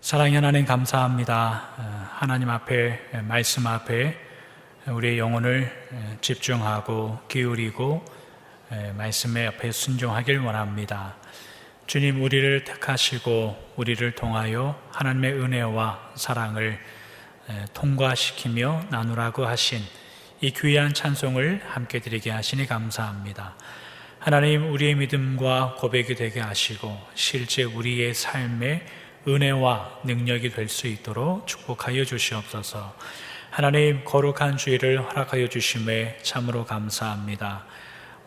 사랑의 하나님 감사합니다. 하나님 앞에, 말씀 앞에 우리의 영혼을 집중하고 기울이고 말씀의 앞에 순종하길 원합니다. 주님, 우리를 택하시고 우리를 통하여 하나님의 은혜와 사랑을 통과시키며 나누라고 하신 이 귀한 찬송을 함께 드리게 하시니 감사합니다. 하나님, 우리의 믿음과 고백이 되게 하시고 실제 우리의 삶에 은혜와 능력이 될 수 있도록 축복하여 주시옵소서. 하나님, 거룩한 주일을 허락하여 주심에 참으로 감사합니다.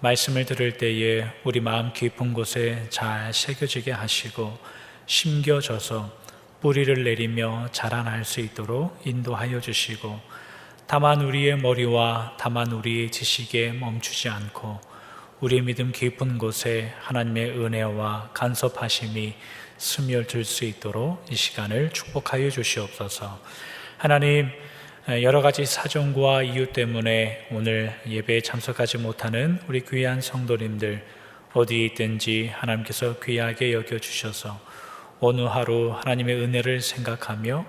말씀을 들을 때에 우리 마음 깊은 곳에 잘 새겨지게 하시고 심겨져서 뿌리를 내리며 자라날 수 있도록 인도하여 주시고, 다만 우리의 머리와 다만 우리의 지식에 멈추지 않고 우리의 믿음 깊은 곳에 하나님의 은혜와 간섭하심이 스며들 수 있도록 이 시간을 축복하여 주시옵소서. 하나님, 여러 가지 사정과 이유 때문에 오늘 예배에 참석하지 못하는 우리 귀한 성도님들 어디에 있든지 하나님께서 귀하게 여겨주셔서 오늘 하루 하나님의 은혜를 생각하며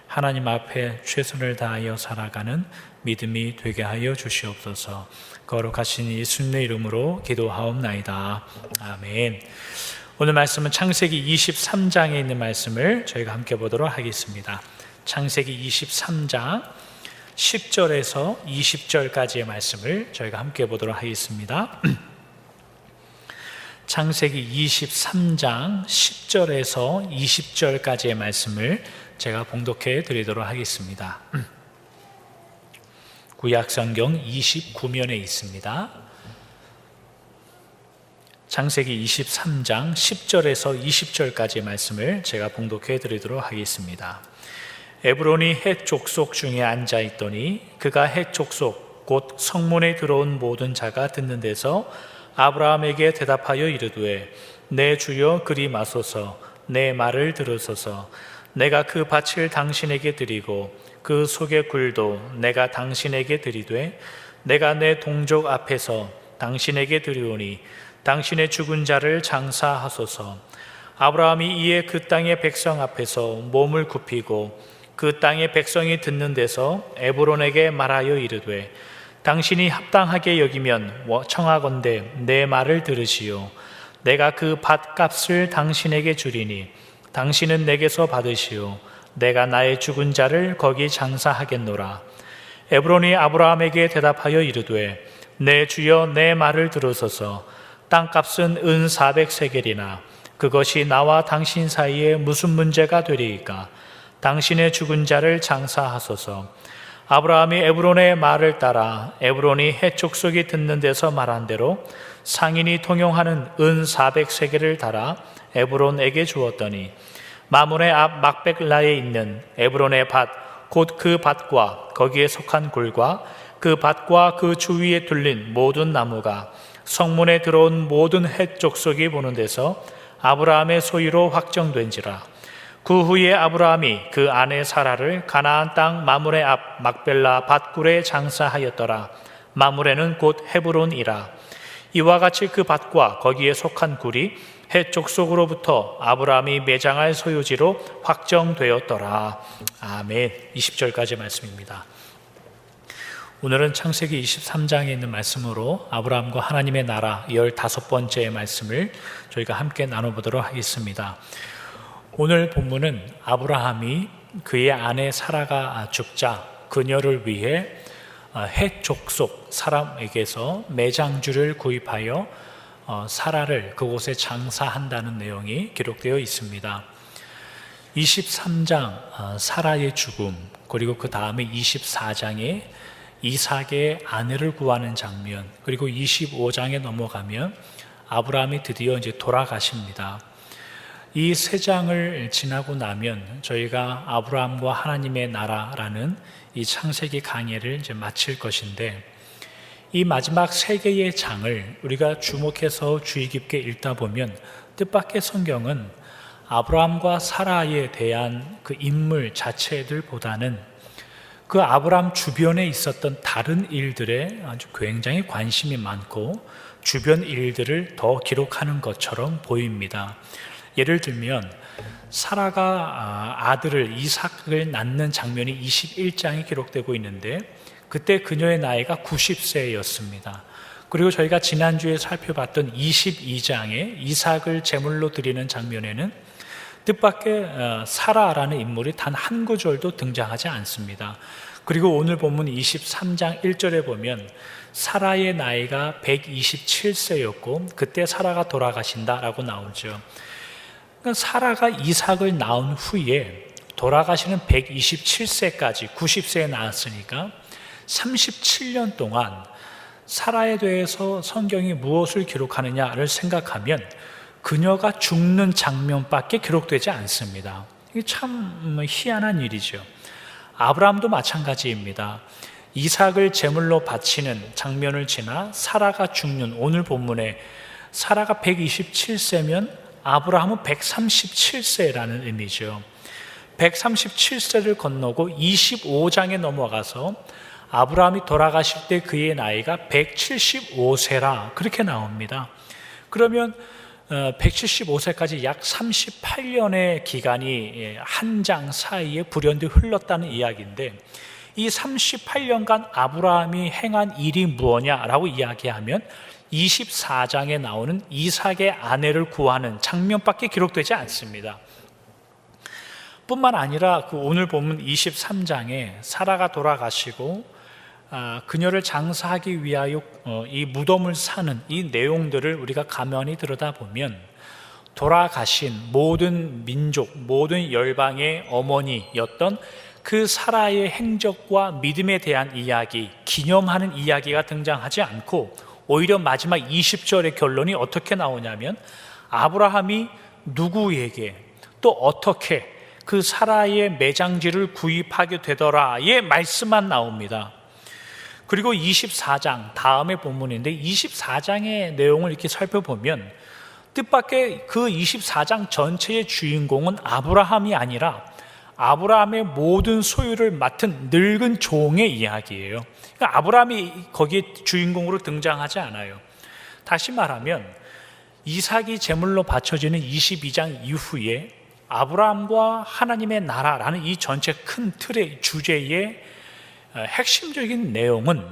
하나님 앞에 최선을 다하여 살아가는 믿음이 되게 하여 주시옵소서. 거룩하신 예수님의 이름으로 기도하옵나이다. 아멘. 오늘 말씀은 창세기 23장에 있는 말씀을 저희가 함께 보도록 하겠습니다. 창세기 23장 10절에서 20절까지의 말씀을 저희가 함께 보도록 하겠습니다. 창세기 23장 10절에서 20절까지의 말씀을 제가 봉독해 드리도록 하겠습니다. 구약성경 29면에 있습니다. 창세기 23장 10절에서 20절까지의 말씀을 제가 봉독해 드리도록 하겠습니다. 에브론이 헷 족속 중에 앉아 있더니 그가 헷 족속 곧 성문에 들어온 모든 자가 듣는 데서 아브라함에게 대답하여 이르되, 내 주여 그리 마소서, 내 말을 들으소서. 내가 그 밭을 당신에게 드리고 그 속의 굴도 내가 당신에게 드리되, 내가 내 동족 앞에서 당신에게 드리오니 당신의 죽은 자를 장사하소서. 아브라함이 이에 그 땅의 백성 앞에서 몸을 굽히고 그 땅의 백성이 듣는 데서 에브론에게 말하여 이르되, 당신이 합당하게 여기면 청하건대 내 말을 들으시오. 내가 그 밭값을 당신에게 주리니 당신은 내게서 받으시오. 내가 나의 죽은 자를 거기 장사하겠노라. 에브론이 아브라함에게 대답하여 이르되, 내 주여 내 말을 들으소서. 땅값은 은 400세겔이나 그것이 나와 당신 사이에 무슨 문제가 되리이까? 당신의 죽은 자를 장사하소서. 아브라함이 에브론의 말을 따라 에브론이 헷 족속이 듣는 데서 말한 대로 상인이 통용하는 은 400세겔을 달아 에브론에게 주었더니, 마문의 앞 막백라에 있는 에브론의 밭 곧 그 밭과 거기에 속한 굴과 그 밭과 그 주위에 둘린 모든 나무가 성문에 들어온 모든 헷 족속이 보는 데서 아브라함의 소유로 확정된지라. 그 후에 아브라함이 그 아내 사라를 가나안 땅 마므레 앞 막벨라 밭굴에 장사하였더라. 마므레는 곧 헤브론이라. 이와 같이 그 밭과 거기에 속한 굴이 헷 족속으로부터 아브라함이 매장할 소유지로 확정되었더라. 아멘. 20절까지 말씀입니다. 오늘은 창세기 23장에 있는 말씀으로 아브라함과 하나님의 나라 15번째 말씀을 저희가 함께 나눠보도록 하겠습니다. 오늘 본문은 아브라함이 그의 아내 사라가 죽자 그녀를 위해 헷 족속 사람에게서 매장주를 구입하여 사라를 그곳에 장사한다는 내용이 기록되어 있습니다. 23장 사라의 죽음, 그리고 그 다음에 24장에 이삭의 아내를 구하는 장면, 그리고 25장에 넘어가면 아브라함이 드디어 이제 돌아가십니다. 이 세 장을 지나고 나면 저희가 아브라함과 하나님의 나라라는 이 창세기 강해를 이제 마칠 것인데, 이 마지막 세 개의 장을 우리가 주목해서 주의 깊게 읽다 보면 뜻밖의 성경은 아브라함과 사라에 대한 그 인물 자체들보다는 그 아브라함 주변에 있었던 다른 일들에 아주 굉장히 관심이 많고 주변 일들을 더 기록하는 것처럼 보입니다. 예를 들면 사라가 아들을 이삭을 낳는 장면이 21장에 기록되고 있는데 그때 그녀의 나이가 90세였습니다. 그리고 저희가 지난주에 살펴봤던 22장에 이삭을 제물로 드리는 장면에는 뜻밖의 사라라는 인물이 단 한 구절도 등장하지 않습니다. 그리고 오늘 본문 23장 1절에 보면 사라의 나이가 127세였고 그때 사라가 돌아가신다라고 나오죠. 그러니까 사라가 이삭을 낳은 후에 돌아가시는 127세까지 90세에 낳았으니까 37년 동안 사라에 대해서 성경이 무엇을 기록하느냐를 생각하면 그녀가 죽는 장면밖에 기록되지 않습니다. 이게 참 희한한 일이죠. 아브라함도 마찬가지입니다. 이삭을 제물로 바치는 장면을 지나 사라가 죽는 오늘 본문에 사라가 127세면 아브라함은 137세라는 의미죠. 137세를 건너고 25장에 넘어가서 아브라함이 돌아가실 때 그의 나이가 175세라 그렇게 나옵니다. 그러면 175세까지 약 38년의 기간이 한 장 사이에 불현듯 흘렀다는 이야기인데 이 38년간 아브라함이 행한 일이 무엇냐라고 이야기하면 24장에 나오는 이삭의 아내를 구하는 장면밖에 기록되지 않습니다. 뿐만 아니라 그 오늘 본문 23장에 사라가 돌아가시고 그녀를 장사하기 위하여 이 무덤을 사는 이 내용들을 우리가 가만히 들여다보면 돌아가신 모든 민족, 모든 열방의 어머니였던 그 사라의 행적과 믿음에 대한 이야기, 기념하는 이야기가 등장하지 않고 오히려 마지막 20절의 결론이 어떻게 나오냐면 아브라함이 누구에게 또 어떻게 그 사라의 매장지를 구입하게 되더라의 말씀만 나옵니다. 그리고 24장 다음의 본문인데 24장의 내용을 이렇게 살펴보면 뜻밖의 그 24장 전체의 주인공은 아브라함이 아니라 아브라함의 모든 소유를 맡은 늙은 종의 이야기예요. 그러니까 아브라함이 거기에 주인공으로 등장하지 않아요. 다시 말하면 이삭이 제물로 바쳐지는 22장 이후에 아브라함과 하나님의 나라라는 이 전체 큰 틀의 주제의 핵심적인 내용은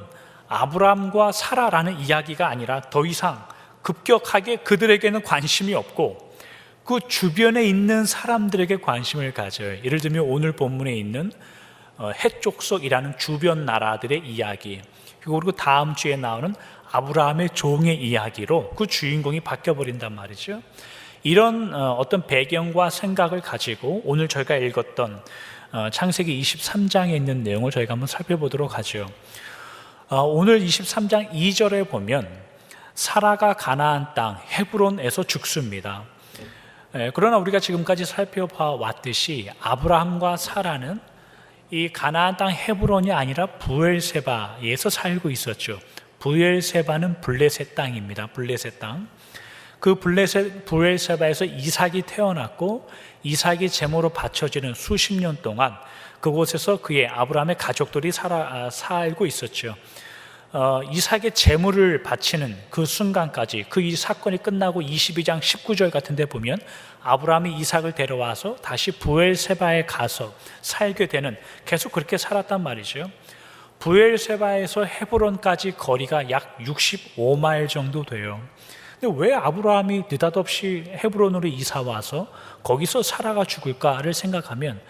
아브라함과 사라라는 이야기가 아니라 더 이상 급격하게 그들에게는 관심이 없고 그 주변에 있는 사람들에게 관심을 가져요. 예를 들면 오늘 본문에 있는 헷족속이라는 주변 나라들의 이야기, 그리고 다음 주에 나오는 아브라함의 종의 이야기로 그 주인공이 바뀌어버린단 말이죠. 이런 어떤 배경과 생각을 가지고 오늘 저희가 읽었던 창세기 23장에 있는 내용을 저희가 한번 살펴보도록 하죠. 오늘 23장 2절에 보면 사라가 가나안 땅 헤브론에서 죽습니다. 그러나 우리가 지금까지 살펴봐왔듯이 아브라함과 사라는 이 가나안 땅 헤브론이 아니라 브엘세바에서 살고 있었죠. 브엘세바는 블레셋 땅입니다. 블레셋 땅. 그 브엘세바에서 이삭이 태어났고 이삭이 제물로 바쳐지는 수십 년 동안 그곳에서 그의 아브라함의 가족들이 살고 있었죠. 이삭의 제물을 바치는 그 순간까지 그 이 사건이 끝나고 22장 19절 같은 데 보면 아브라함이 이삭을 데려와서 다시 브엘세바에 가서 살게 되는, 계속 그렇게 살았단 말이죠. 브엘세바에서 헤브론까지 거리가 약 65마일 정도 돼요. 근데 왜 아브라함이 느닷없이 헤브론으로 이사 와서 거기서 사라가 죽을까를 생각하면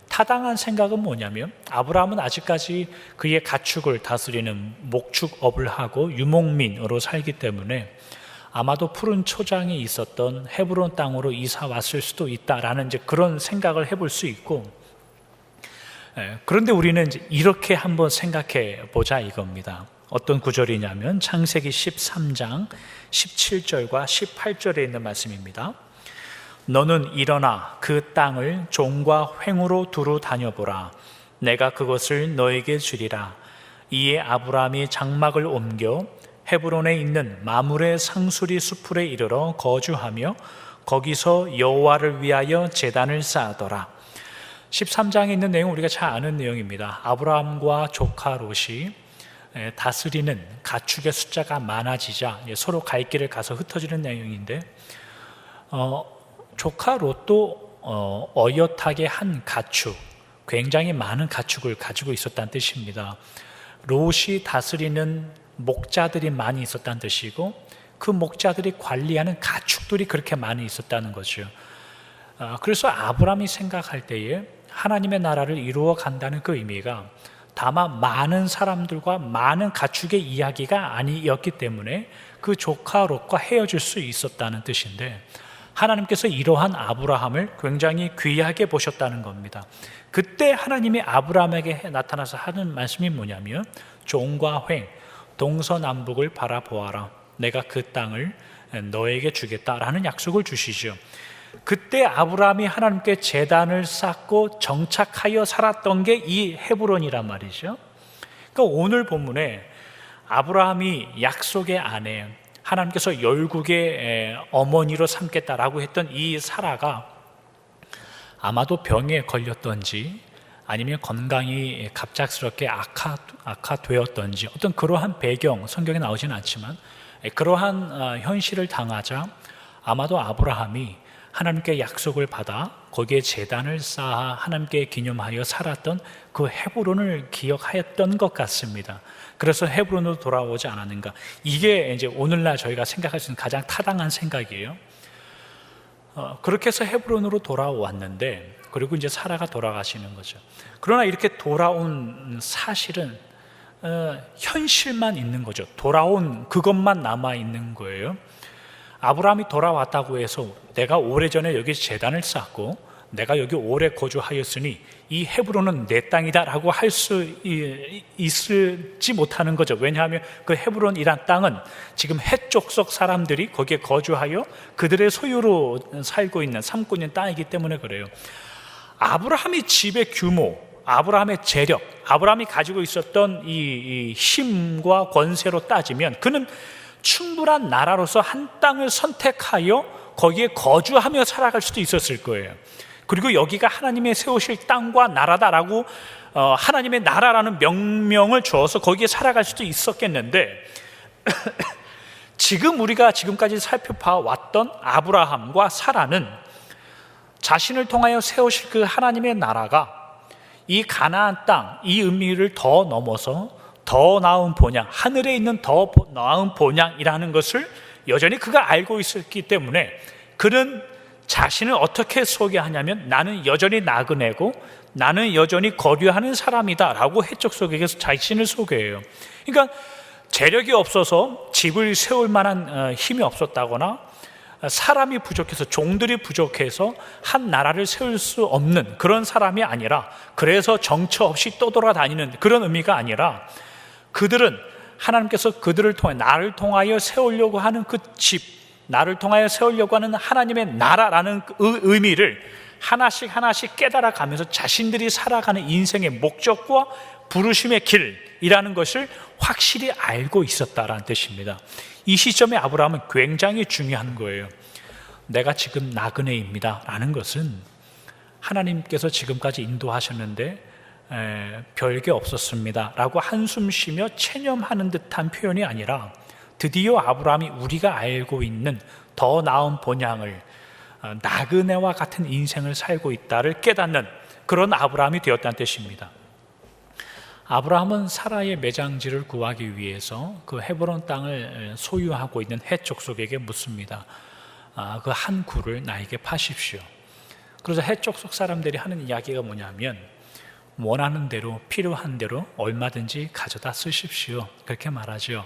타당한 생각은 뭐냐면 아브라함은 아직까지 그의 가축을 다스리는 목축업을 하고 유목민으로 살기 때문에 아마도 푸른 초장에 있었던 헤브론 땅으로 이사 왔을 수도 있다라는 이제 그런 생각을 해볼 수 있고, 그런데 우리는 이제 이렇게 한번 생각해 보자 이겁니다. 어떤 구절이냐면 창세기 13장 17절과 18절에 있는 말씀입니다. 너는 일어나 그 땅을 종과 횡으로 두루 다녀보라. 내가 그것을 너에게 주리라. 이에 아브라함이 장막을 옮겨 헤브론에 있는 마므레 상수리 수풀에 이르러 거주하며 거기서 여호와를 위하여 제단을 쌓더라. 13장에 있는 내용 우리가 잘 아는 내용입니다. 아브라함과 조카 롯이 다스리는 가축의 숫자가 많아지자 서로 갈 길을 가서 흩어지는 내용인데 조카 롯도 어엿하게 한 가축, 굉장히 많은 가축을 가지고 있었다는 뜻입니다. 롯이 다스리는 목자들이 많이 있었다는 뜻이고, 그 목자들이 관리하는 가축들이 그렇게 많이 있었다는 거죠. 그래서 아브라함이 생각할 때에 하나님의 나라를 이루어 간다는 그 의미가 다만 많은 사람들과 많은 가축의 이야기가 아니었기 때문에 그 조카 롯과 헤어질 수 있었다는 뜻인데, 하나님께서 이러한 아브라함을 굉장히 귀하게 보셨다는 겁니다. 그때 하나님이 아브라함에게 나타나서 하는 말씀이 뭐냐면, 종과 횡, 동서남북을 바라보아라. 내가 그 땅을 너에게 주겠다라는 약속을 주시죠. 그때 아브라함이 하나님께 제단을 쌓고 정착하여 살았던 게 이 헤브론이란 말이죠. 그러니까 오늘 본문에 아브라함이 약속의 아내, 하나님께서 열국의 어머니로 삼겠다라고 했던 이 사라가 아마도 병에 걸렸던지 아니면 건강이 갑작스럽게 악화되었던지 어떤 그러한 배경, 성경에 나오지는 않지만 그러한 현실을 당하자 아마도 아브라함이 하나님께 약속을 받아 거기에 제단을 쌓아 하나님께 기념하여 살았던 그 헤브론을 기억하였던 것 같습니다. 그래서 헤브론으로 돌아오지 않았는가. 이게 이제 오늘날 저희가 생각할 수 있는 가장 타당한 생각이에요. 그렇게 해서 헤브론으로 돌아왔는데, 그리고 이제 사라가 돌아가시는 거죠. 그러나 이렇게 돌아온 사실은 현실만 있는 거죠. 돌아온 그것만 남아 있는 거예요. 아브라함이 돌아왔다고 해서 내가 오래전에 여기 제단을 쌓고 내가 여기 오래 거주하였으니 이 헤브론은 내 땅이다 라고 할 수 있을지 못하는 거죠. 왜냐하면 그 헤브론이란 땅은 지금 헷족속 사람들이 거기에 거주하여 그들의 소유로 살고 있는, 삼고 있는 땅이기 때문에 그래요. 아브라함의 집의 규모, 아브라함의 재력, 아브라함이 가지고 있었던 이 힘과 권세로 따지면 그는 충분한 나라로서 한 땅을 선택하여 거기에 거주하며 살아갈 수도 있었을 거예요. 그리고 여기가 하나님의 세우실 땅과 나라다라고 하나님의 나라라는 명명을 주어서 거기에 살아갈 수도 있었겠는데 지금 우리가 지금까지 살펴봐왔던 아브라함과 사라는 자신을 통하여 세우실 그 하나님의 나라가 이 가나안 땅, 이 의미를 더 넘어서 더 나은 본향, 하늘에 있는 더 나은 본향이라는 것을 여전히 그가 알고 있었기 때문에 그는 자신을 어떻게 소개하냐면 나는 여전히 나그네고 나는 여전히 거류하는 사람이다 라고 해적 속에서 자신을 소개해요. 그러니까 재력이 없어서 집을 세울 만한 힘이 없었다거나 사람이 부족해서, 종들이 부족해서 한 나라를 세울 수 없는 그런 사람이 아니라, 그래서 정처 없이 떠돌아다니는 그런 의미가 아니라, 그들은 하나님께서 그들을 통해 나를 통하여 세우려고 하는 그 집, 나를 통하여 세우려고 하는 하나님의 나라라는 의미를 하나씩 하나씩 깨달아가면서 자신들이 살아가는 인생의 목적과 부르심의 길이라는 것을 확실히 알고 있었다라는 뜻입니다. 이 시점에 아브라함은 굉장히 중요한 거예요. 내가 지금 나그네입니다 라는 것은 하나님께서 지금까지 인도하셨는데 별게 없었습니다 라고 한숨 쉬며 체념하는 듯한 표현이 아니라 드디어 아브라함이 우리가 알고 있는 더 나은 본향을, 나그네와 같은 인생을 살고 있다를 깨닫는 그런 아브라함이 되었다는 뜻입니다. 아브라함은 사라의 매장지를 구하기 위해서 그 헤브론 땅을 소유하고 있는 헷 족속에게 묻습니다. 그 한 굴을 나에게 파십시오. 그래서 헷 족속 사람들이 하는 이야기가 뭐냐면 원하는 대로, 필요한 대로 얼마든지 가져다 쓰십시오. 그렇게 말하죠.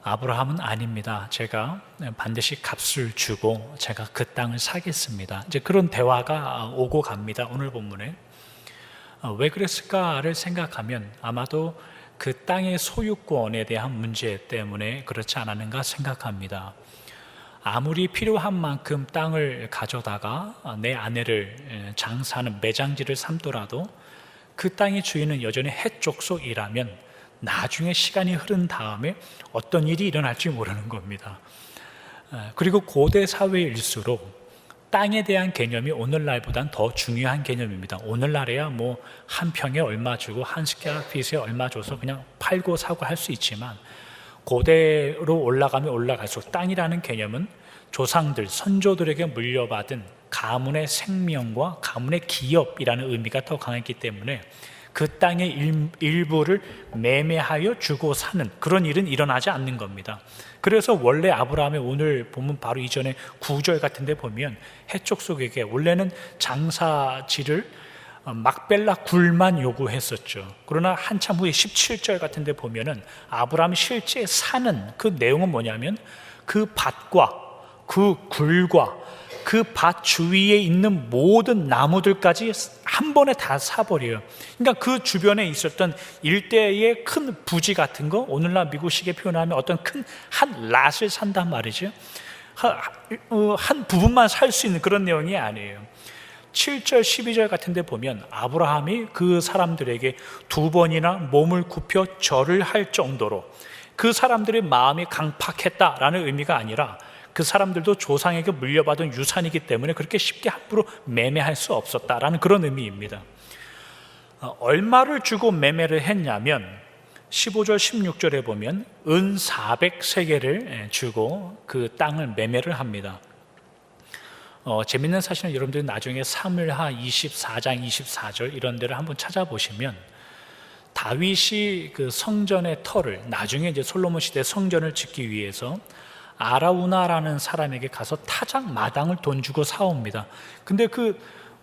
아브라함은 아닙니다. 제가 반드시 값을 주고 제가 그 땅을 사겠습니다. 이제 그런 대화가 오고 갑니다. 오늘 본문에. 왜 그랬을까를 생각하면 아마도 그 땅의 소유권에 대한 문제 때문에 그렇지 않았는가 생각합니다. 아무리 필요한 만큼 땅을 가져다가 내 아내를 장사하는 매장지를 삼더라도 그 땅의 주인은 여전히 헷 족속이라면 나중에 시간이 흐른 다음에 어떤 일이 일어날지 모르는 겁니다. 그리고 고대 사회일수록 땅에 대한 개념이 오늘날보단 더 중요한 개념입니다. 오늘날에야 뭐 한 평에 얼마 주고 한 스퀘어핏에 얼마 줘서 그냥 팔고 사고 할 수 있지만 고대로 올라가면 올라갈수록 땅이라는 개념은 조상들, 선조들에게 물려받은 가문의 생명과 가문의 기업이라는 의미가 더 강했기 때문에 그 땅의 일부를 매매하여 주고 사는 그런 일은 일어나지 않는 겁니다. 그래서 원래 아브라함의 오늘 본문 바로 이전에 9절 같은 데 보면 해족속에게 원래는 장사지를 막벨라 굴만 요구했었죠. 그러나 한참 후에 17절 같은 데 보면은 아브라함이 실제 사는 그 내용은 뭐냐면 그 밭과 그 굴과 그 밭 주위에 있는 모든 나무들까지 한 번에 다 사버려요. 그러니까 그 주변에 있었던 일대의 큰 부지 같은 거, 오늘날 미국식의 표현하면 어떤 큰 한 랏을 산단 말이죠. 한 부분만 살 수 있는 그런 내용이 아니에요. 7절 12절 같은 데 보면 아브라함이 그 사람들에게 2번이나 몸을 굽혀 절을 할 정도로 그 사람들의 마음이 강팍했다라는 의미가 아니라 그 사람들도 조상에게 물려받은 유산이기 때문에 그렇게 쉽게 함부로 매매할 수 없었다라는 그런 의미입니다. 얼마를 주고 매매를 했냐면 15절 16절에 보면 은 400세겔을 주고 그 땅을 매매를 합니다. 재밌는 사실은 여러분들이 나중에 사무엘하 24장 24절 이런 데를 한번 찾아보시면 다윗이 그 성전의 터를 나중에 이제 솔로몬 시대 성전을 짓기 위해서 아라우나라는 사람에게 가서 타작 마당을 돈 주고 사옵니다. 근데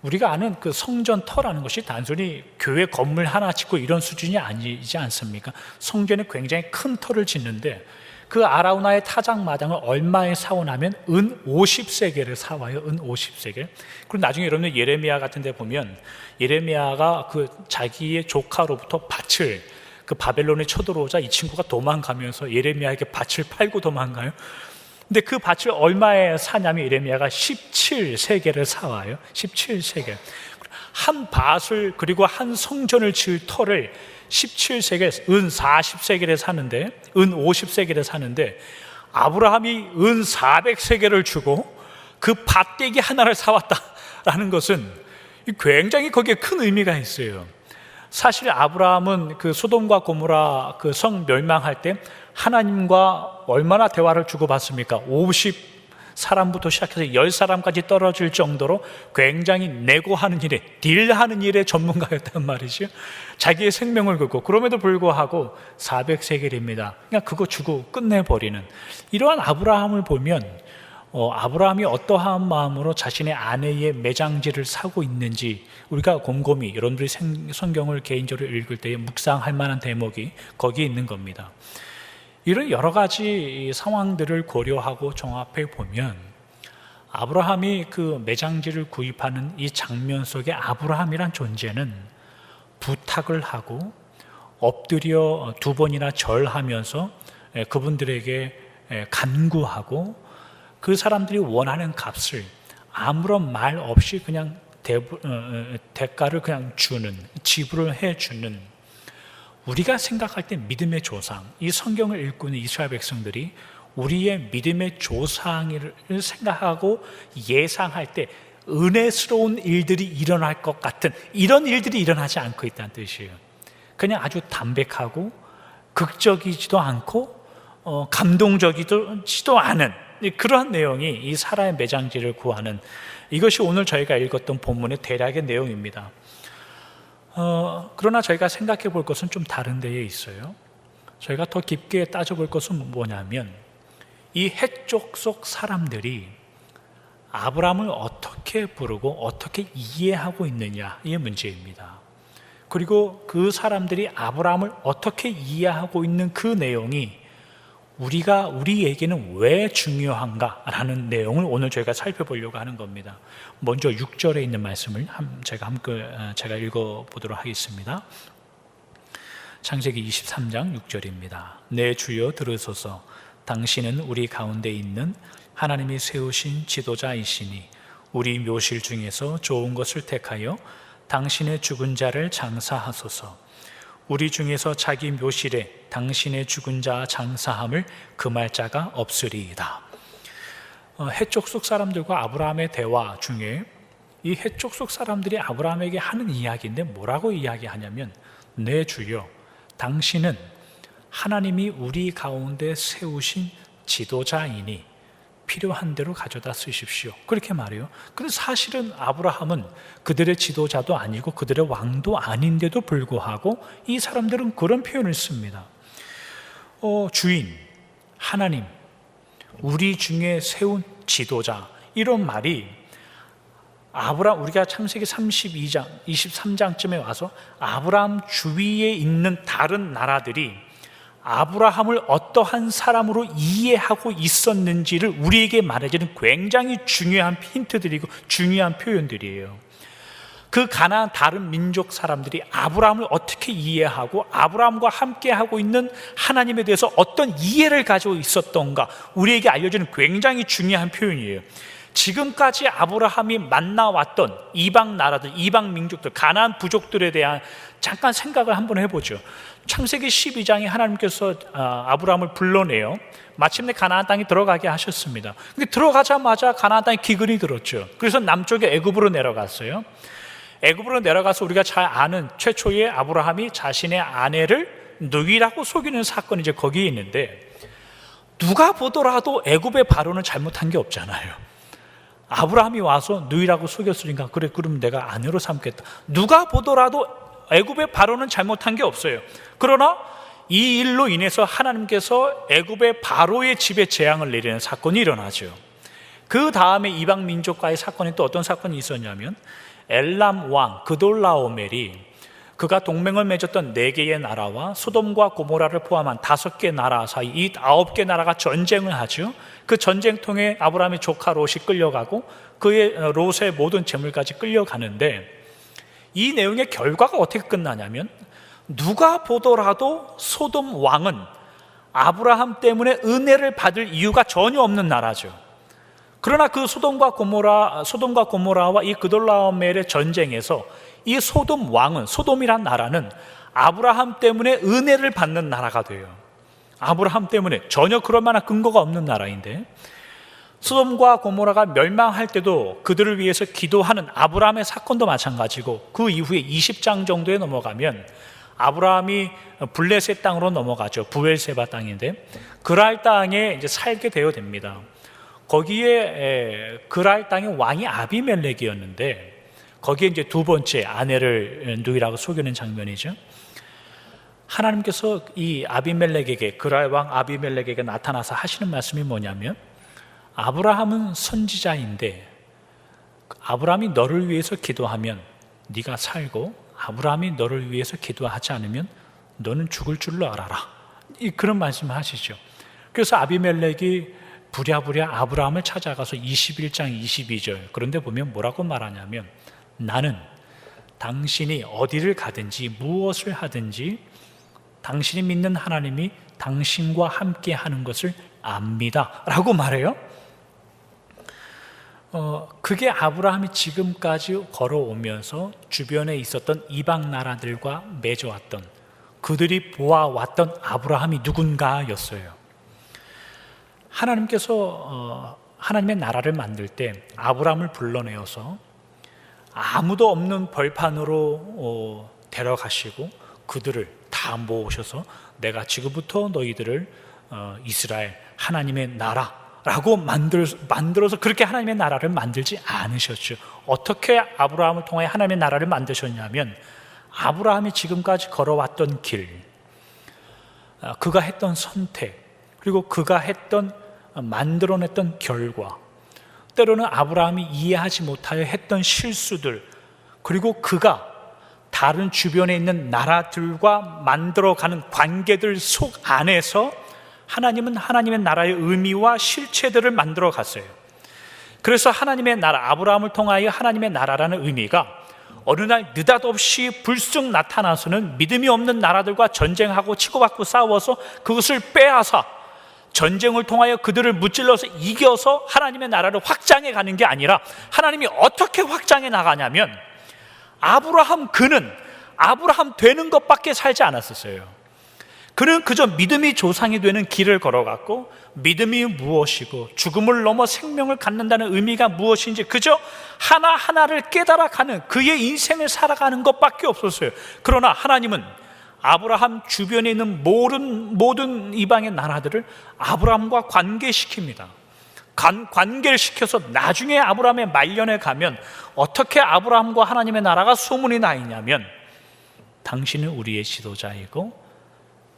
우리가 아는 그 성전 터라는 것이 단순히 교회 건물 하나 짓고 이런 수준이 아니지 않습니까? 성전에 굉장히 큰 터를 짓는데 그 아라우나의 타작 마당을 얼마에 사오냐면 은 50세겔을 사와요. 은 50세겔. 그리고 나중에 여러분들 예레미야 같은 데 보면 예레미야가 그 자기의 조카로부터 밭을 그 바벨론에 쳐들어오자 이 친구가 도망가면서 예레미야에게 밭을 팔고 도망가요. 근데 그 밭을 얼마에 사냐면 예레미야가 17세겔을 사와요. 17세겔. 한 밭을 그리고 한 성전을 지을 터를 17세겔, 은 40세겔에 사는데, 은 50세겔에 사는데 아브라함이 은 400세겔을 주고 그 밭대기 하나를 사왔다라는 것은 굉장히 거기에 큰 의미가 있어요. 사실 아브라함은 그 소돔과 고모라 그 성 멸망할 때 하나님과 얼마나 대화를 주고받습니까? 50사람부터 시작해서 10사람까지 떨어질 정도로 굉장히 내고하는 일에, 딜하는 일에 전문가였단 말이죠. 자기의 생명을 걸고, 그럼에도 불구하고 400세겔입니다. 그냥 그거 주고 끝내버리는 이러한 아브라함을 보면 아브라함이 어떠한 마음으로 자신의 아내의 매장지를 사고 있는지 우리가 곰곰이 여러분들이 성경을 개인적으로 읽을 때 묵상할 만한 대목이 거기에 있는 겁니다. 이런 여러 가지 상황들을 고려하고 종합해 보면 아브라함이 그 매장지를 구입하는 이 장면 속에 아브라함이란 존재는 부탁을 하고 엎드려 2번이나 절하면서 그분들에게 간구하고 그 사람들이 원하는 값을 아무런 말 없이 그냥 대가를 그냥 지불을 해주는, 우리가 생각할 때 믿음의 조상, 이 성경을 읽고 있는 이스라엘 백성들이 우리의 믿음의 조상을 생각하고 예상할 때 은혜스러운 일들이 일어날 것 같은 이런 일들이 일어나지 않고 있다는 뜻이에요. 그냥 아주 담백하고 극적이지도 않고 감동적이지도 않은 그러한 내용이 이 사라의 매장지를 구하는, 이것이 오늘 저희가 읽었던 본문의 대략의 내용입니다. 그러나 저희가 생각해 볼 것은 좀 다른 데에 있어요. 저희가 더 깊게 따져볼 것은 뭐냐면 이 해족 속 사람들이 아브라함을 어떻게 부르고 어떻게 이해하고 있느냐의 문제입니다. 그리고 그 사람들이 아브라함을 어떻게 이해하고 있는 그 내용이 우리에게는 왜 중요한가라는 내용을 오늘 저희가 살펴보려고 하는 겁니다. 먼저 6절에 있는 말씀을 제가 읽어보도록 하겠습니다. 창세기 23장 6절입니다. 내 주여 들으소서. 당신은 우리 가운데 있는 하나님이 세우신 지도자이시니 우리 묘실 중에서 좋은 것을 택하여 당신의 죽은 자를 장사하소서. 우리 중에서 자기 묘실에 당신의 죽은 자 장사함을 금할 자가 없으리이다. 해족 속 사람들과 아브라함의 대화 중에 이 해족 속 사람들이 아브라함에게 하는 이야기인데 뭐라고 이야기하냐면 내 주여, 당신은 하나님이 우리 가운데 세우신 지도자이니 필요한 대로 가져다 쓰십시오. 그렇게 말해요. 근데 사실은 아브라함은 그들의 지도자도 아니고 그들의 왕도 아닌데도 불구하고 이 사람들은 그런 표현을 씁니다. 주인, 하나님, 우리 중에 세운 지도자, 이런 말이 우리가 창세기 32장, 23장쯤에 와서 아브라함 주위에 있는 다른 나라들이 아브라함을 어떠한 사람으로 이해하고 있었는지를 우리에게 말해주는 굉장히 중요한 힌트들이고 중요한 표현들이에요. 그 가나안 다른 민족 사람들이 아브라함을 어떻게 이해하고 아브라함과 함께하고 있는 하나님에 대해서 어떤 이해를 가지고 있었던가 우리에게 알려주는 굉장히 중요한 표현이에요. 지금까지 아브라함이 만나왔던 이방 나라들, 이방 민족들, 가나안 부족들에 대한 잠깐 생각을 한번 해보죠. 창세기 12장에 하나님께서 아브라함을 불러내요. 마침내 가나안 땅에 들어가게 하셨습니다. 근데 들어가자마자 가나안 땅에 기근이 들었죠. 그래서 남쪽에 애굽으로 내려갔어요. 애굽으로 내려가서 우리가 잘 아는 최초의 아브라함이 자신의 아내를 누이라고 속이는 사건이 이제 거기에 있는데, 누가 보더라도 애굽의 바로는 잘못한 게 없잖아요. 아브라함이 와서 누이라고 속였으니까 그래, 그럼 내가 아내로 삼겠다. 누가 보더라도 애굽의 바로는 잘못한 게 없어요. 그러나 이 일로 인해서 하나님께서 애굽의 바로의 집에 재앙을 내리는 사건이 일어나죠. 그 다음에 이방 민족과의 사건이 또 어떤 사건이 있었냐면, 엘람 왕 그돌라오멜이 그가 동맹을 맺었던 4개의 나라와 소돔과 고모라를 포함한 5개 나라 사이 이 9개 나라가 전쟁을 하죠. 그 전쟁통에 아브라함의 조카 롯이 끌려가고 그의 롯의 모든 재물까지 끌려가는데, 이 내용의 결과가 어떻게 끝나냐면, 누가 보더라도 소돔 왕은 아브라함 때문에 은혜를 받을 이유가 전혀 없는 나라죠. 그러나 그 소돔과 고모라와 이 그돌라오멜의 전쟁에서 이 소돔 왕은, 소돔이란 나라는 아브라함 때문에 은혜를 받는 나라가 돼요. 아브라함 때문에 전혀 그럴 만한 근거가 없는 나라인데, 소돔과 고모라가 멸망할 때도 그들을 위해서 기도하는 아브라함의 사건도 마찬가지고, 그 이후에 20장 정도에 넘어가면 아브라함이 블레셋 땅으로 넘어가죠. 부엘세바 땅인데, 그랄 땅에 이제 살게 되어 됩니다. 거기에 그랄 땅의 왕이 아비멜렉이었는데, 거기에 이제 두 번째 아내를 누이라고 속이는 장면이죠. 하나님께서 이 아비멜렉에게, 그랄 왕 아비멜렉에게 나타나서 하시는 말씀이 뭐냐면, 아브라함은 선지자인데 아브라함이 너를 위해서 기도하면 네가 살고, 아브라함이 너를 위해서 기도하지 않으면 너는 죽을 줄로 알아라. 그런 말씀을 하시죠. 그래서 아비멜렉이 부랴부랴 아브라함을 찾아가서 21장 22절, 그런데 보면 뭐라고 말하냐면, 나는 당신이 어디를 가든지 무엇을 하든지 당신이 믿는 하나님이 당신과 함께 하는 것을 압니다 라고 말해요. 그게 아브라함이 지금까지 걸어오면서 주변에 있었던 이방 나라들과 맺어왔던, 그들이 보아왔던 아브라함이 누군가였어요. 하나님께서 하나님의 나라를 만들 때 아브라함을 불러내어서 아무도 없는 벌판으로 데려가시고 그들을 다 모으셔서 내가 지금부터 너희들을 이스라엘 하나님의 나라라고 만들어서 그렇게 하나님의 나라를 만들지 않으셨죠. 어떻게 아브라함을 통해 하나님의 나라를 만드셨냐면, 아브라함이 지금까지 걸어왔던 길, 그가 했던 선택, 그리고 그가 만들어냈던 결과, 때로는 아브라함이 이해하지 못하여 했던 실수들, 그리고 그가 다른 주변에 있는 나라들과 만들어가는 관계들 속 안에서 하나님은 하나님의 나라의 의미와 실체들을 만들어 갔어요. 그래서 하나님의 나라, 아브라함을 통하여 하나님의 나라라는 의미가 어느 날 느닷없이 불쑥 나타나서는 믿음이 없는 나라들과 전쟁하고 치고받고 싸워서 그것을 빼앗아 전쟁을 통하여 그들을 무찔러서 이겨서 하나님의 나라를 확장해 가는 게 아니라, 하나님이 어떻게 확장해 나가냐면, 그는 아브라함 되는 것밖에 살지 않았었어요. 그는 그저 믿음이 조상이 되는 길을 걸어갔고, 믿음이 무엇이고 죽음을 넘어 생명을 갖는다는 의미가 무엇인지 그저 하나하나를 깨달아가는 그의 인생을 살아가는 것밖에 없었어요. 그러나 하나님은 아브라함 주변에 있는 모든 이방의 나라들을 아브라함과 관계시킵니다. 관계를 시켜서 나중에 아브라함의 말년에 가면 어떻게 아브라함과 하나님의 나라가 소문이 나 있냐면, 당신은 우리의 지도자이고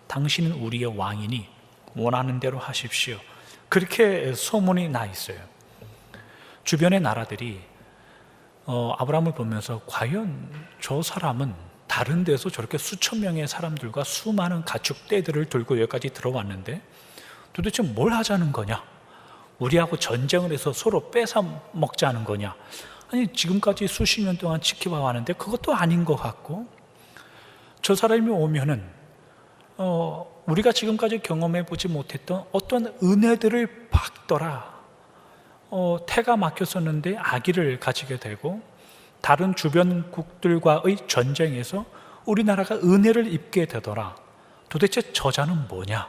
당신은 우리의 왕이니 원하는 대로 하십시오. 그렇게 소문이 나 있어요. 주변의 나라들이 아브라함을 보면서 과연 저 사람은 다른 데서 저렇게 수천 명의 사람들과 수많은 가축떼들을 들고 여기까지 들어왔는데 도대체 뭘 하자는 거냐? 우리하고 전쟁을 해서 서로 뺏어 먹자는 거냐? 아니, 지금까지 수십 년 동안 지켜봐 왔는데 그것도 아닌 것 같고, 저 사람이 오면은 우리가 지금까지 경험해 보지 못했던 어떤 은혜들을 받더라. 태가 막혔었는데 아기를 가지게 되고, 다른 주변국들과의 전쟁에서 우리나라가 은혜를 입게 되더라. 도대체 저자는 뭐냐?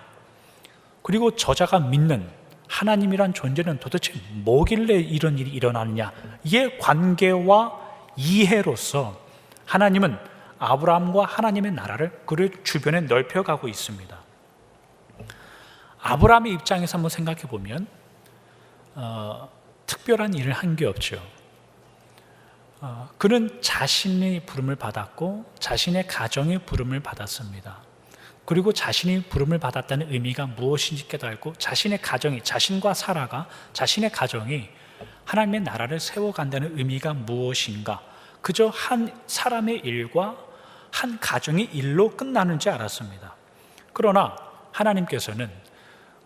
그리고 저자가 믿는 하나님이란 존재는 도대체 뭐길래 이런 일이 일어나느냐? 이의 관계와 이해로서 하나님은 아브라함과 하나님의 나라를 그 주변에 넓혀가고 있습니다. 아브라함의 입장에서 한번 생각해 보면 특별한 일을 한 게 없죠. 그는 자신의 부름을 받았고 자신의 가정의 부름을 받았습니다. 그리고 자신이 부름을 받았다는 의미가 무엇인지 깨달고, 자신의 가정이, 자신과 사라가, 자신의 가정이 하나님의 나라를 세워간다는 의미가 무엇인가, 그저 한 사람의 일과 한 가정의 일로 끝나는 줄 알았습니다. 그러나 하나님께서는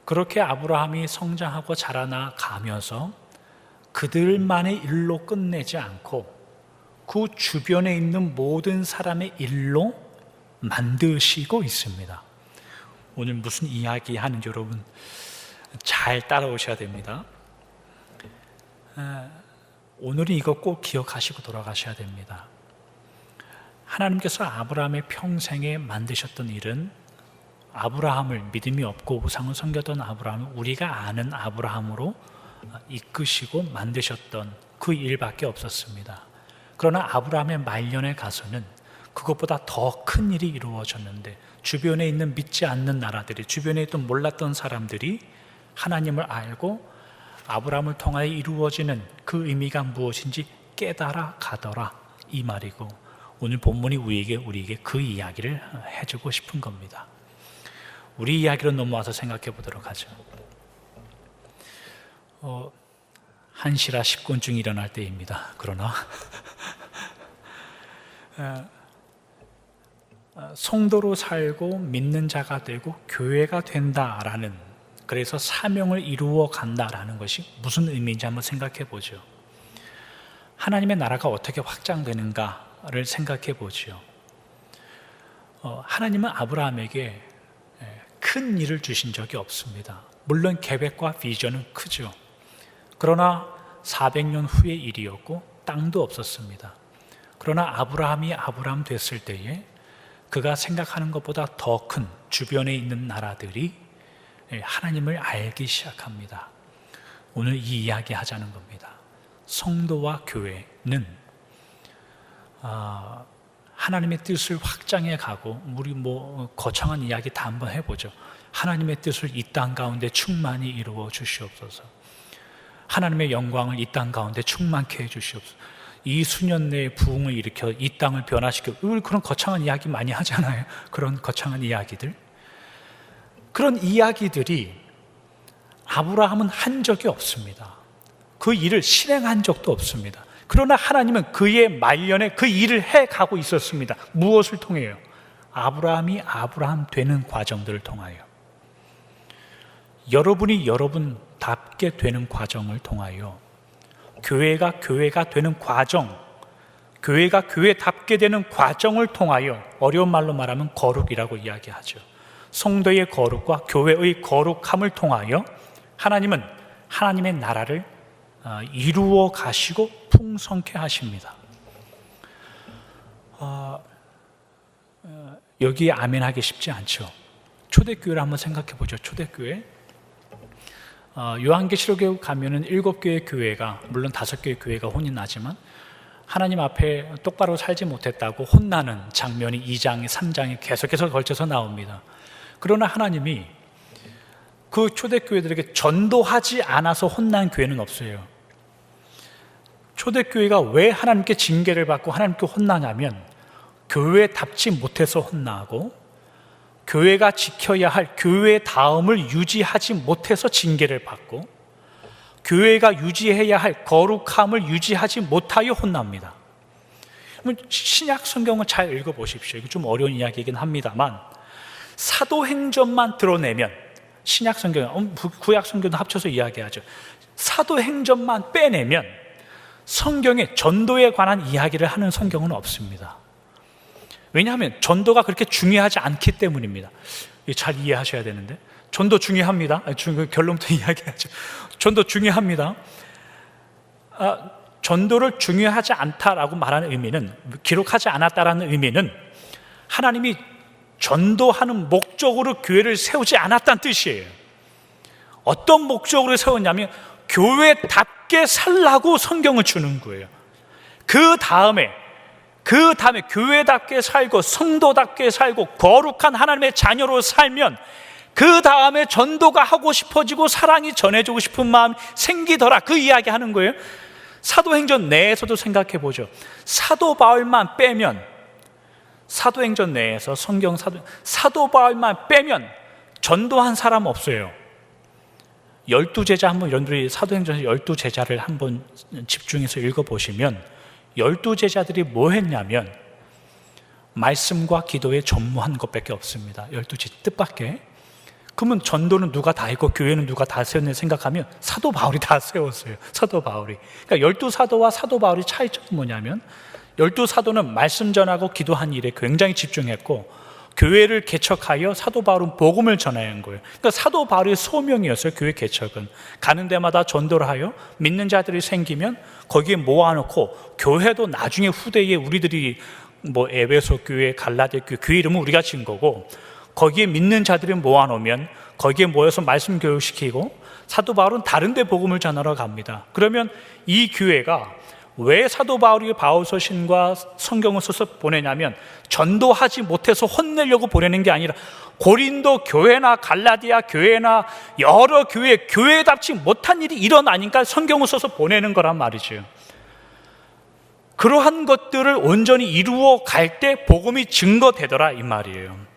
그렇게 아브라함이 성장하고 자라나 가면서 그들만의 일로 끝내지 않고 그 주변에 있는 모든 사람의 일로 만드시고 있습니다. 오늘 무슨 이야기 하는지 여러분 잘 따라오셔야 됩니다. 오늘은 이거 꼭 기억하시고 돌아가셔야 됩니다. 하나님께서 아브라함의 평생에 만드셨던 일은, 아브라함을, 믿음이 없고 우상을 섬겼던 아브라함을 우리가 아는 아브라함으로 이끄시고 만드셨던 그 일밖에 없었습니다. 그러나 아브라함의 말년에 가서는 그것보다 더 큰 일이 이루어졌는데, 주변에 있는 믿지 않는 나라들이, 주변에 있던 몰랐던 사람들이 하나님을 알고 아브라함을 통하여 이루어지는 그 의미가 무엇인지 깨달아 가더라, 이 말이고, 오늘 본문이 우리에게 그 이야기를 해주고 싶은 겁니다. 우리 이야기로 넘어와서 생각해 보도록 하죠. 한시라 십곤증이 일어날 때입니다. 그러나 성도로 살고 믿는 자가 되고 교회가 된다라는, 그래서 사명을 이루어 간다라는 것이 무슨 의미인지 한번 생각해 보죠. 하나님의 나라가 어떻게 확장되는가를 생각해 보죠. 하나님은 아브라함에게 큰 일을 주신 적이 없습니다. 물론 계획과 비전은 크죠. 그러나 400년 후의 일이었고 땅도 없었습니다. 그러나 아브라함이 아브라함 됐을 때에 그가 생각하는 것보다 더 큰 주변에 있는 나라들이 하나님을 알기 시작합니다. 오늘 이 이야기 하자는 겁니다. 성도와 교회는 하나님의 뜻을 확장해 가고, 우리 거창한 이야기 다 한번 해보죠. 하나님의 뜻을 이 땅 가운데 충만히 이루어 주시옵소서. 하나님의 영광을 이 땅 가운데 충만케 해 주시옵소서. 이 수년 내에 부흥을 일으켜 이 땅을 변화시켜, 우리 그런 거창한 이야기 많이 하잖아요. 그런 거창한 이야기들, 그런 이야기들이 아브라함은 한 적이 없습니다. 그 일을 실행한 적도 없습니다. 그러나 하나님은 그의 말년에 그 일을 해가고 있었습니다. 무엇을 통해요? 아브라함이 아브라함 되는 과정들을 통하여, 여러분이 여러분답게 되는 과정을 통하여, 교회가 되는 과정, 교회가 교회답게 되는 과정을 통하여, 어려운 말로 말하면 거룩이라고 이야기하죠. 성도의 거룩과 교회의 거룩함을 통하여 하나님은 하나님의 나라를 이루어 가시고 풍성케 하십니다. 여기에 아멘하기 쉽지 않죠. 초대교회를 한번 생각해 보죠. 초대교회, 요한계시록에 가면은 7개의 교회가, 물론 5개의 교회가 혼이 나지만 하나님 앞에 똑바로 살지 못했다고 혼나는 장면이 2장, 3장에 계속해서 걸쳐서 나옵니다. 그러나 하나님이 그 초대교회들에게 전도하지 않아서 혼난 교회는 없어요. 초대교회가 왜 하나님께 징계를 받고 하나님께 혼나냐면 교회답지 못해서 혼나고 교회가 지켜야 할 교회의 다음을 유지하지 못해서 징계를 받고 교회가 유지해야 할 거룩함을 유지하지 못하여 혼납니다. 신약 성경을 잘 읽어보십시오. 이거 좀 어려운 이야기이긴 합니다만 사도행전만 드러내면 신약 성경, 구약 성경도 합쳐서 이야기하죠. 사도행전만 빼내면 성경에 전도에 관한 이야기를 하는 성경은 없습니다. 왜냐하면 전도가 그렇게 중요하지 않기 때문입니다. 잘 이해하셔야 되는데 전도 중요합니다. 결론부터 이야기하죠. 전도 중요합니다. 전도를 중요하지 않다라고 말하는 의미는, 기록하지 않았다라는 의미는 하나님이 전도하는 목적으로 교회를 세우지 않았다는 뜻이에요. 어떤 목적으로 세웠냐면 교회답게 살라고 성경을 주는 거예요. 그 다음에 교회답게 살고 성도답게 살고 거룩한 하나님의 자녀로 살면 그 다음에 전도가 하고 싶어지고 사랑이 전해주고 싶은 마음이 생기더라, 그 이야기 하는 거예요. 사도행전 내에서도 생각해 보죠. 사도 바울만 빼면, 사도행전 내에서 사도 바울만 빼면 전도한 사람 없어요. 12제자 한번 여러분들이 사도행전에서 12제자를 한번 집중해서 읽어보시면 12제자들이 뭐 했냐면 말씀과 기도에 전무한 것밖에 없습니다. 12제자 뜻밖에. 그러면 전도는 누가 다 했고 교회는 누가 다 세웠냐 생각하면 사도 바울이 다 세웠어요. 사도 바울이. 그러니까 12사도와 사도 바울의 차이점은 뭐냐면 12사도는 말씀 전하고 기도한 일에 굉장히 집중했고 교회를 개척하여 사도 바울은 복음을 전하는 거예요. 그러니까 사도 바울의 소명이었어요. 교회 개척은 가는 데마다 전도를 하여 믿는 자들이 생기면 거기에 모아놓고 교회도 나중에 후대에 우리들이 뭐 에베소 교회, 갈라디아 교회 이름은 우리가 지은 거고 거기에 믿는 자들이 모아놓으면 거기에 모여서 말씀 교육시키고 사도 바울은 다른 데 복음을 전하러 갑니다. 그러면 이 교회가 왜 사도 바울이 바울서신과 성경을 써서 보내냐면 전도하지 못해서 혼내려고 보내는 게 아니라 고린도 교회나 갈라디아 교회나 여러 교회답지 못한 일이 일어나니까 성경을 써서 보내는 거란 말이죠. 그러한 것들을 온전히 이루어 갈 때 복음이 증거되더라 이 말이에요.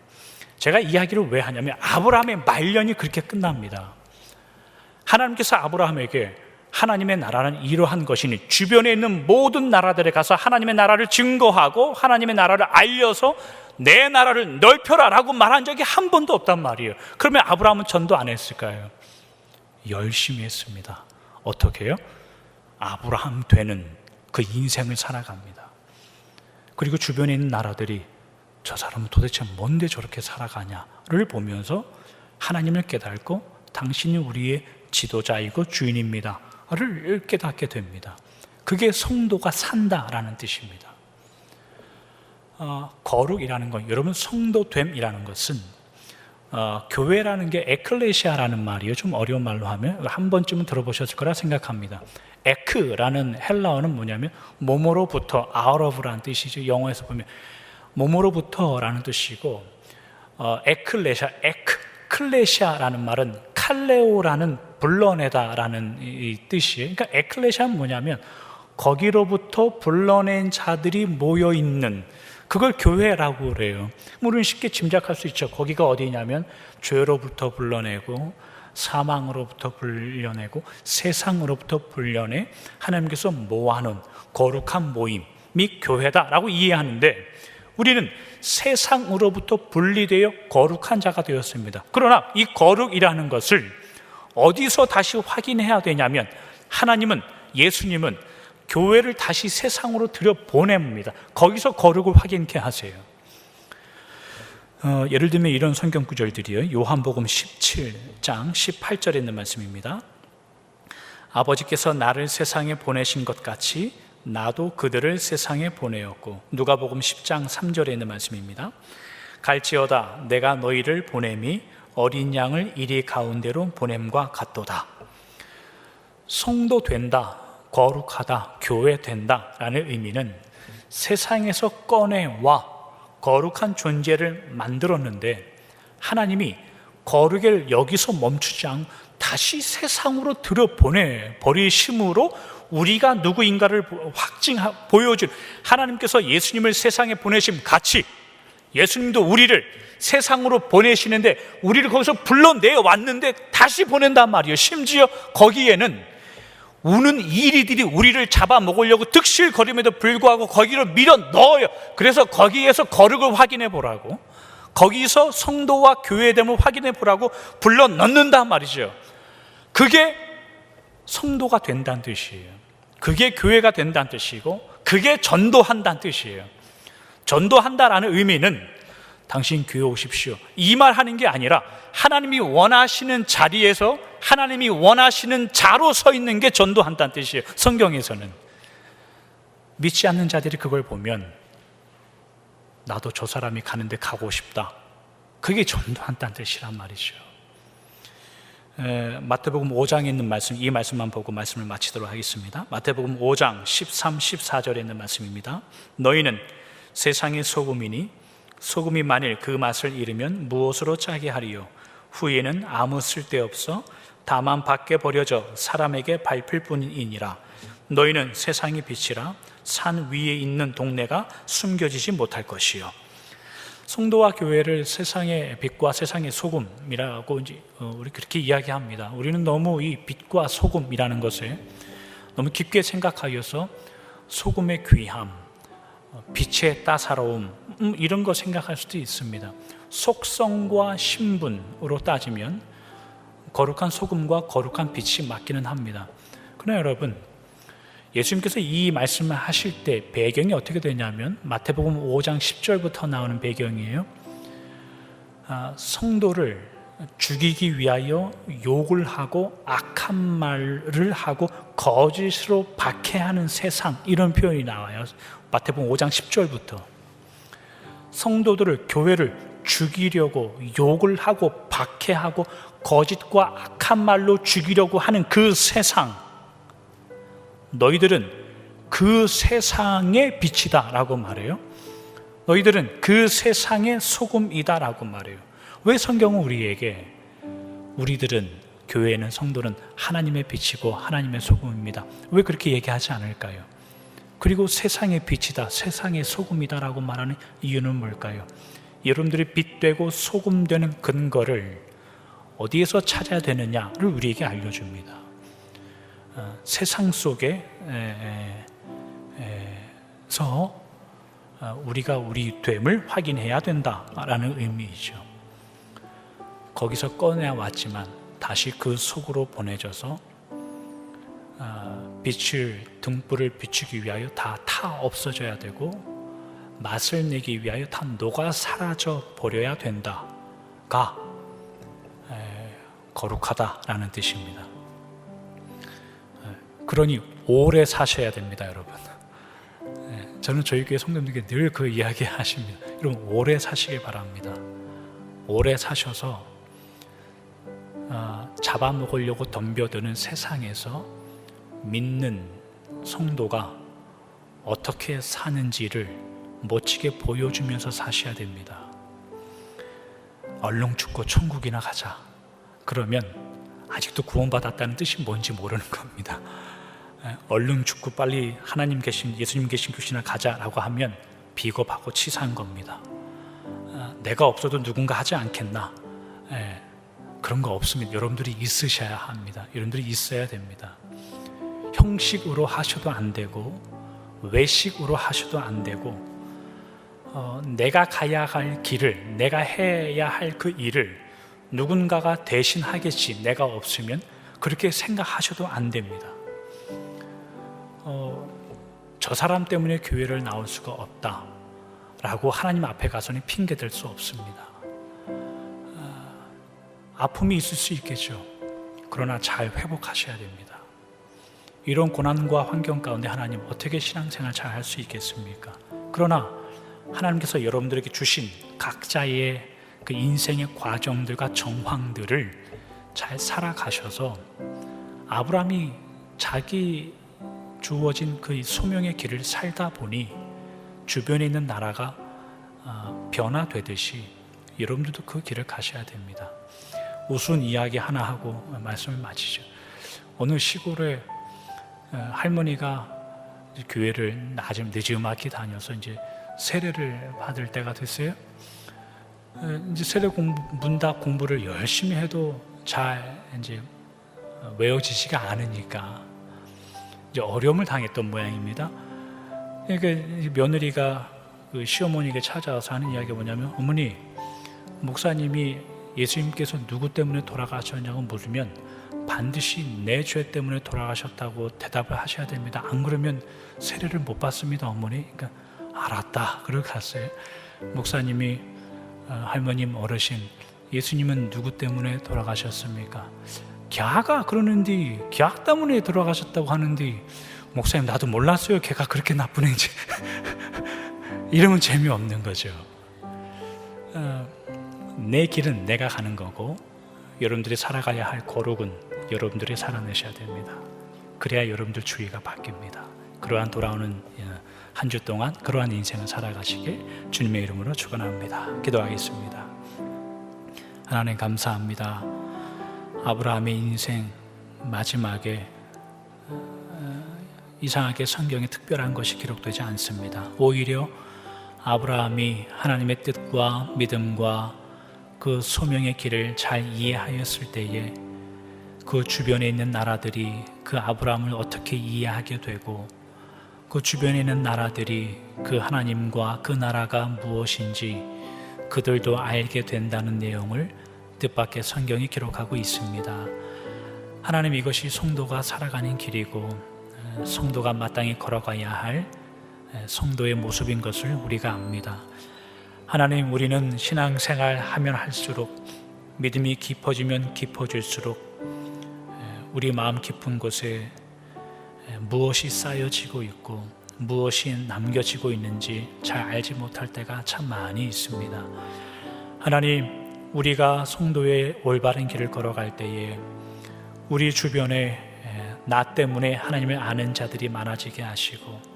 제가 이야기를 왜 하냐면 아브라함의 말년이 그렇게 끝납니다. 하나님께서 아브라함에게 하나님의 나라는 이러한 것이니 주변에 있는 모든 나라들에 가서 하나님의 나라를 증거하고 하나님의 나라를 알려서 내 나라를 넓혀라 라고 말한 적이 한 번도 없단 말이에요. 그러면 아브라함은 전도 안 했을까요? 열심히 했습니다. 어떻게 해요? 아브라함 되는 그 인생을 살아갑니다. 그리고 주변에 있는 나라들이 저 사람은 도대체 뭔데 저렇게 살아가냐를 보면서 하나님을 깨닫고 당신이 우리의 지도자이고 주인입니다 를 깨닫게 됩니다. 그게 성도가 산다라는 뜻입니다. 거룩이라는 건, 여러분 성도됨이라는 것은 교회라는 게 에클레시아라는 말이에요. 좀 어려운 말로 하면 한 번쯤은 들어보셨을 거라 생각합니다. 에크라는 헬라어는 뭐냐면 몸으로부터, out of라는 뜻이죠. 영어에서 보면 몸으로부터라는 뜻이고 에클레시아라는 말은 칼레오라는 불러내다라는 이 뜻이에요. 그러니까 에클레시아는 뭐냐면 거기로부터 불러낸 자들이 모여있는, 그걸 교회라고 그래요. 우리는 쉽게 짐작할 수 있죠. 거기가 어디냐면 죄로부터 불러내고 사망으로부터 불려내고 세상으로부터 불려내 하나님께서 모아놓은 거룩한 모임이 교회다라고 이해하는데 우리는 세상으로부터 분리되어 거룩한 자가 되었습니다. 그러나 이 거룩이라는 것을 어디서 다시 확인해야 되냐면 하나님은, 예수님은 교회를 다시 세상으로 들여보냅니다. 거기서 거룩을 확인케 하세요. 예를 들면 이런 성경 구절들이요. 요한복음 17장 18절에 있는 말씀입니다. 아버지께서 나를 세상에 보내신 것 같이 나도 그들을 세상에 보내었고, 누가복음 10장 3절에 있는 말씀입니다. 갈지어다 내가 너희를 보냄이 어린 양을 이리 가운데로 보냄과 같도다. 성도 된다, 거룩하다, 교회 된다 라는 의미는 세상에서 꺼내와 거룩한 존재를 만들었는데 하나님이 거룩을 여기서 멈추지 않고 다시 세상으로 들여보내 버리심으로 우리가 누구인가를 보여준, 하나님께서 예수님을 세상에 보내심 같이 예수님도 우리를 세상으로 보내시는데 우리를 거기서 불러내 왔는데 다시 보낸단 말이에요. 심지어 거기에는 우는 이리들이 우리를 잡아먹으려고 득실거림에도 불구하고 거기로 밀어 넣어요. 그래서 거기에서 거룩을 확인해 보라고, 거기서 성도와 교회됨을 확인해 보라고 불러 넣는단 말이죠. 그게 성도가 된다는 뜻이에요. 그게 교회가 된다는 뜻이고, 그게 전도한다는 뜻이에요. 전도한다라는 의미는 당신 교회 오십시오, 이 말 하는 게 아니라 하나님이 원하시는 자리에서 하나님이 원하시는 자로 서 있는 게 전도한다는 뜻이에요. 성경에서는 믿지 않는 자들이 그걸 보면 나도 저 사람이 가는데 가고 싶다, 그게 전도한다는 뜻이란 말이죠. 마태복음 5장에 있는 말씀, 이 말씀만 보고 말씀을 마치도록 하겠습니다. 마태복음 5장 13, 14절에 있는 말씀입니다. 너희는 세상의 소금이니 소금이 만일 그 맛을 잃으면 무엇으로 짜게 하리요? 후에는 아무 쓸데없어 다만 밖에 버려져 사람에게 밟힐 뿐이니라. 너희는 세상의 빛이라 산 위에 있는 동네가 숨겨지지 못할 것이요. 성도와 교회를 세상의 빛과 세상의 소금이라고 우리 그렇게 이야기합니다. 우리는 너무 이 빛과 소금이라는 것을 너무 깊게 생각하여서 소금의 귀함, 빛의 따사로움, 이런 거 생각할 수도 있습니다. 속성과 신분으로 따지면 거룩한 소금과 거룩한 빛이 맞기는 합니다. 그러나 여러분, 예수님께서 이 말씀을 하실 때 배경이 어떻게 되냐면 마태복음 5장 10절부터 나오는 배경이에요. 성도를 죽이기 위하여 욕을 하고 악한 말을 하고 거짓으로 박해하는 세상, 이런 표현이 나와요. 마태복음 5장 10절부터 성도들을, 교회를 죽이려고 욕을 하고 박해하고 거짓과 악한 말로 죽이려고 하는 그 세상, 너희들은 그 세상의 빛이다 라고 말해요. 너희들은 그 세상의 소금이다 라고 말해요. 왜 성경은 우리에게 우리들은, 교회는, 성도는 하나님의 빛이고 하나님의 소금입니다, 왜 그렇게 얘기하지 않을까요? 그리고 세상의 빛이다, 세상의 소금이다 라고 말하는 이유는 뭘까요? 여러분들이 빛되고 소금되는 근거를 어디에서 찾아야 되느냐를 우리에게 알려줍니다. 세상 속에서 우리가 우리 됨을 확인해야 된다라는 의미이죠. 거기서 꺼내왔지만 다시 그 속으로 보내져서 빛을, 등불을 비추기 위하여 다 없어져야 되고 맛을 내기 위하여 다 녹아 사라져 버려야 된다가 거룩하다라는 뜻입니다. 그러니 오래 사셔야 됩니다, 여러분. 저는 저희 교회 성도님들에게 늘 그 이야기 하십니다. 여러분, 오래 사시길 바랍니다. 오래 사셔서 잡아먹으려고 덤벼드는 세상에서 믿는 성도가 어떻게 사는지를 멋지게 보여주면서 사셔야 됩니다. 얼른 죽고 천국이나 가자, 그러면 아직도 구원받았다는 뜻이 뭔지 모르는 겁니다. 얼른 죽고 빨리 하나님 계신, 예수님 계신 교시나 가자라고 하면 비겁하고 치사한 겁니다. 내가 없어도 누군가 하지 않겠나, 그런 거 없습니다. 여러분들이 있으셔야 합니다. 여러분들이 있어야 됩니다. 형식으로 하셔도 안 되고 외식으로 하셔도 안 되고, 내가 가야 할 길을, 내가 해야 할 그 일을 누군가가 대신 하겠지, 내가 없으면, 그렇게 생각하셔도 안 됩니다. 저 사람 때문에 교회를 나올 수가 없다 라고 하나님 앞에 가서는 핑계댈 수 없습니다. 아픔이 있을 수 있겠죠. 그러나 잘 회복하셔야 됩니다. 이런 고난과 환경 가운데 하나님 어떻게 신앙생활 잘 할 수 있겠습니까? 그러나 하나님께서 여러분들에게 주신 각자의 그 인생의 과정들과 정황들을 잘 살아가셔서 아브라함이 자기 주어진 그 소명의 길을 살다 보니 주변에 있는 나라가 변화되듯이 여러분들도 그 길을 가셔야 됩니다. 우스운 이야기 하나 하고 말씀을 마치죠. 어느 시골에 할머니가 교회를 늦지막히 다녀서 이제 세례를 받을 때가 됐어요. 이제 세례 문답 공부를 열심히 해도 잘 이제 외워지지가 않으니까 이제 어려움을 당했던 모양입니다. 그러니까 며느리가 그 시어머니에게 찾아와서 하는 이야기가 뭐냐면, 어머니, 목사님이 예수님께서 누구 때문에 돌아가셨냐고 물으면 반드시 내 죄 때문에 돌아가셨다고 대답을 하셔야 됩니다. 안 그러면 세례를 못 받습니다, 어머니. 그러니까 알았다. 그러고 갔어요. 목사님이 할머님, 어르신, 예수님은 누구 때문에 돌아가셨습니까? 걔가 그러는데, 걔 때문에 돌아가셨다고 하는데, 목사님 나도 몰랐어요. 걔가 그렇게 나쁜 애인지. 이러면 재미없는 거죠. 내 길은 내가 가는 거고, 여러분들이 살아가야 할 거룩은 여러분들이 살아내셔야 됩니다. 그래야 여러분들 주의가 바뀝니다. 그러한 돌아오는 한 주 동안 그러한 인생을 살아가시길 주님의 이름으로 축원합니다. 기도하겠습니다. 하나님 감사합니다. 아브라함의 인생 마지막에 이상하게 성경에 특별한 것이 기록되지 않습니다. 오히려 아브라함이 하나님의 뜻과 믿음과 그 소명의 길을 잘 이해하였을 때에 그 주변에 있는 나라들이 그 아브라함을 어떻게 이해하게 되고, 그 주변에 있는 나라들이 그 하나님과 그 나라가 무엇인지 그들도 알게 된다는 내용을 뜻밖의 성경이 기록하고 있습니다. 하나님, 이것이 성도가 살아가는 길이고 성도가 마땅히 걸어가야 할 성도의 모습인 것을 우리가 압니다. 하나님, 우리는 신앙생활 하면 할수록, 믿음이 깊어지면 깊어질수록 우리 마음 깊은 곳에 무엇이 쌓여지고 있고 무엇이 남겨지고 있는지 잘 알지 못할 때가 참 많이 있습니다. 하나님, 우리가 성도의 올바른 길을 걸어갈 때에 우리 주변에 나 때문에 하나님을 아는 자들이 많아지게 하시고,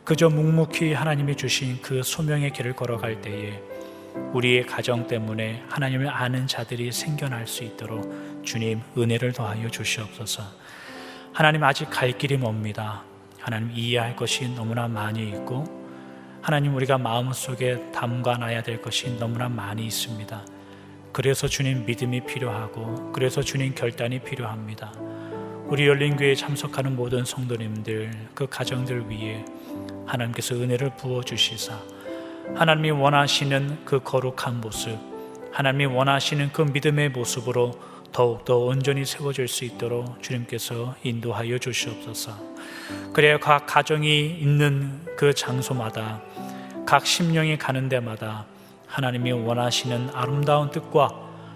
그저 묵묵히 하나님이 주신 그 소명의 길을 걸어갈 때에 우리의 가정 때문에 하나님을 아는 자들이 생겨날 수 있도록 주님 은혜를 더하여 주시옵소서. 하나님, 아직 갈 길이 멉니다. 하나님, 이해할 것이 너무나 많이 있고, 하나님, 우리가 마음속에 담가놔야 될 것이 너무나 많이 있습니다. 그래서 주님 믿음이 필요하고, 그래서 주님 결단이 필요합니다. 우리 열린교회에 참석하는 모든 성도님들, 그 가정들 위에 하나님께서 은혜를 부어주시사 하나님이 원하시는 그 거룩한 모습, 하나님이 원하시는 그 믿음의 모습으로 더욱더 온전히 세워질 수 있도록 주님께서 인도하여 주시옵소서. 그래야 각 가정이 있는 그 장소마다, 각 심령이 가는 데마다 하나님이 원하시는 아름다운 뜻과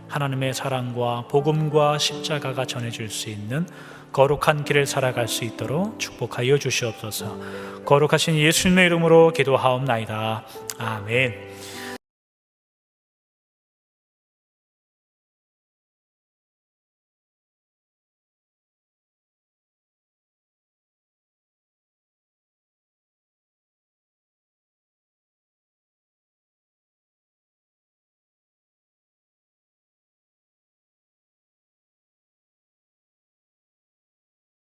하나님의 사랑과 복음과 십자가가 전해질 수 있는 거룩한 길을 살아갈 수 있도록 축복하여 주시옵소서. 거룩하신 예수님의 이름으로 기도하옵나이다. 아멘.